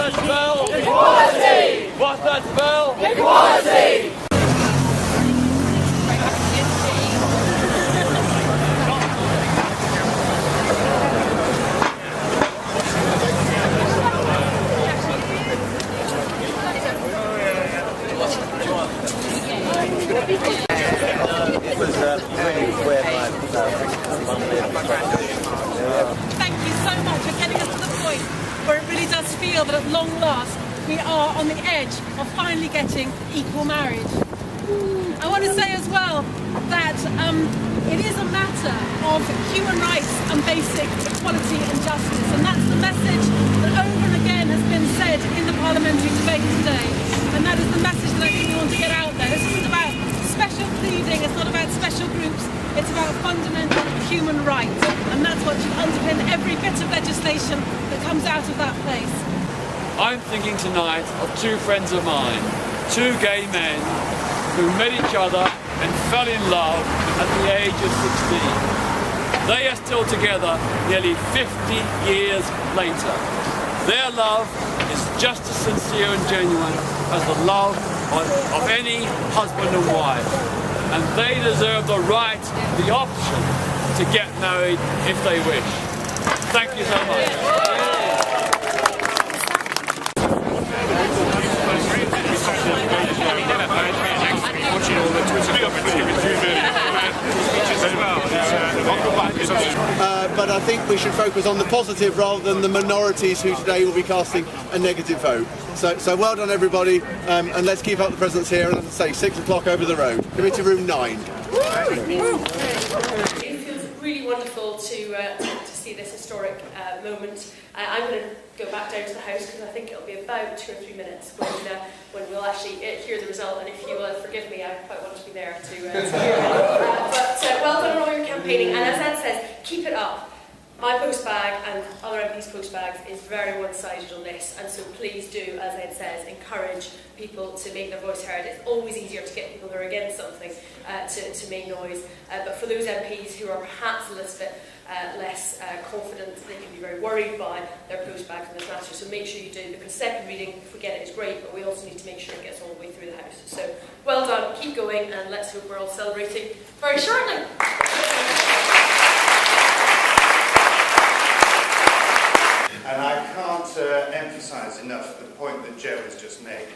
that spell? Equality! What's that spell? Equality! Thank you so much for getting us to the point where it really does feel that at long last we are on the edge of finally getting equal marriage. I want to say as well that it is a matter of human rights and basic equality and justice, and that's the message that over and again has been said in the parliamentary debate today, and that is the message that I think we want to get out there. This isn't about special pleading, it's not about special groups, it's about fundamental human rights, and that's what should underpin every bit of legislation that comes out of that place. I'm thinking tonight of two friends of mine, two gay men who met each other and fell in love at the age of 16. They are still together nearly 50 years later. Their love is just as sincere and genuine as the love of any husband and wife. And they deserve the right, the option to get married if they wish. Thank you so much. But I think we should focus on the positive rather than the minorities who today will be casting a negative vote. So well done everybody, and let's keep up the presence here, and as I say, 6 o'clock over the road. Committee room 9. It feels really wonderful to see this historic moment. I'm going to go back down to the House because I think it'll be about 2 or 3 minutes when we'll actually hear the result, and if you will forgive me, I quite want to be there to hear it. But well done on all your campaigning, and as Ed says, keep it up. My post bag and other MPs' post bags is very one-sided on this, and so please do, as Ed says, encourage people to make their voice heard. It's always easier to get people who are against something to make noise, but for those MPs who are perhaps a little bit less confident, they can be very worried by their post bags in this matter, so make sure you do, because second reading, if we get it, is great, but we also need to make sure it gets all the way through the House. So well done, keep going, and let's hope we're all celebrating very shortly. And I can't emphasise enough the point that Joe has just made.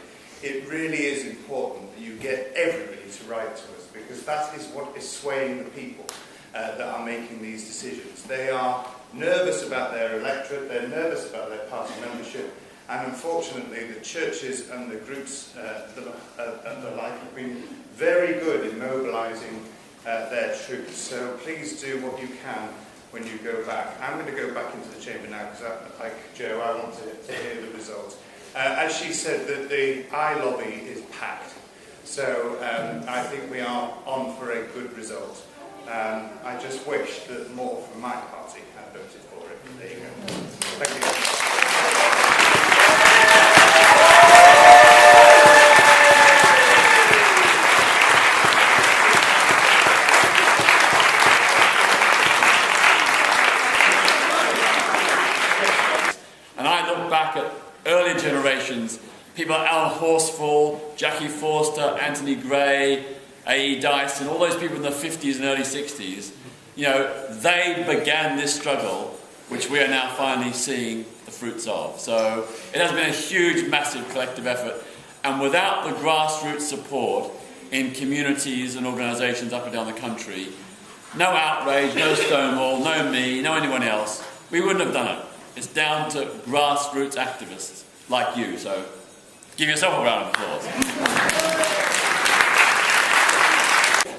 It really is important that you get everybody to write to us, because that is what is swaying the people that are making these decisions. They are nervous about their electorate, they're nervous about their party membership, and unfortunately the churches and the groups and the like have been very good in mobilising their troops. So please do what you can when you go back. I'm going to go back into the chamber now because, like Joe, I want to hear the results. As she said, that the I lobby is packed, so I think we are on for a good result. I just wish that more from my party had voted for it. There you go. Thank you. And I look back at earlier generations, people like Alan Horsfall, Jackie Forster, Anthony Gray, A.E. Dyson, all those people in the 50s and early 60s, you know, they began this struggle, which we are now finally seeing the fruits of. So it has been a huge, massive collective effort, and without the grassroots support in communities and organisations up and down the country, no outrage, no Stonewall, no me, no anyone else, we wouldn't have done it. It's down to grassroots activists like you, so give yourself a round of applause.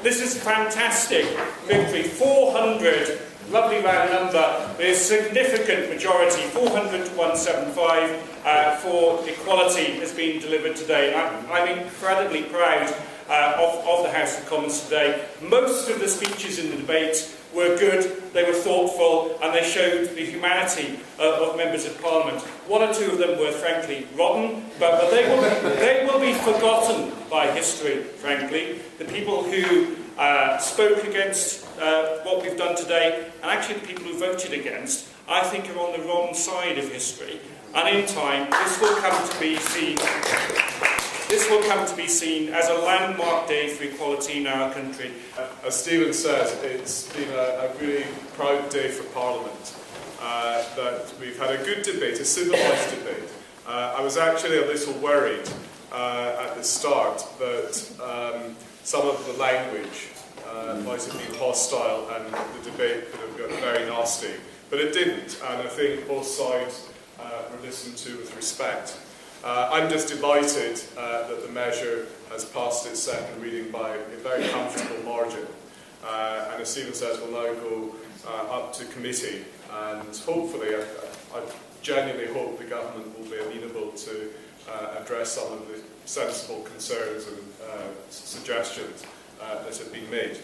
This is a fantastic victory, 400, lovely round number, with a significant majority, 400 to 175 for equality has been delivered today. I'm incredibly proud of the House of Commons today. Most of the speeches in the debate were good, they were thoughtful, and they showed the humanity of members of Parliament. One or two of them were frankly rotten, but they will be forgotten by history, frankly. The people who spoke against what we've done today, and actually the people who voted against, I think are on the wrong side of history. and in time this will come to be seen as a landmark day for equality in our country. As Stephen says, it's been a really proud day for Parliament. That we've had a good debate, a civilised debate. I was actually a little worried at the start that some of the language might have been hostile and the debate could have got very nasty, but it didn't, and I think both sides were listened to with respect. I'm just delighted that the measure has passed its second reading by a very comfortable margin, and as Stephen says, will now go up to committee, and hopefully, I genuinely hope the government will be amenable to address some of the sensible concerns and suggestions that have been made.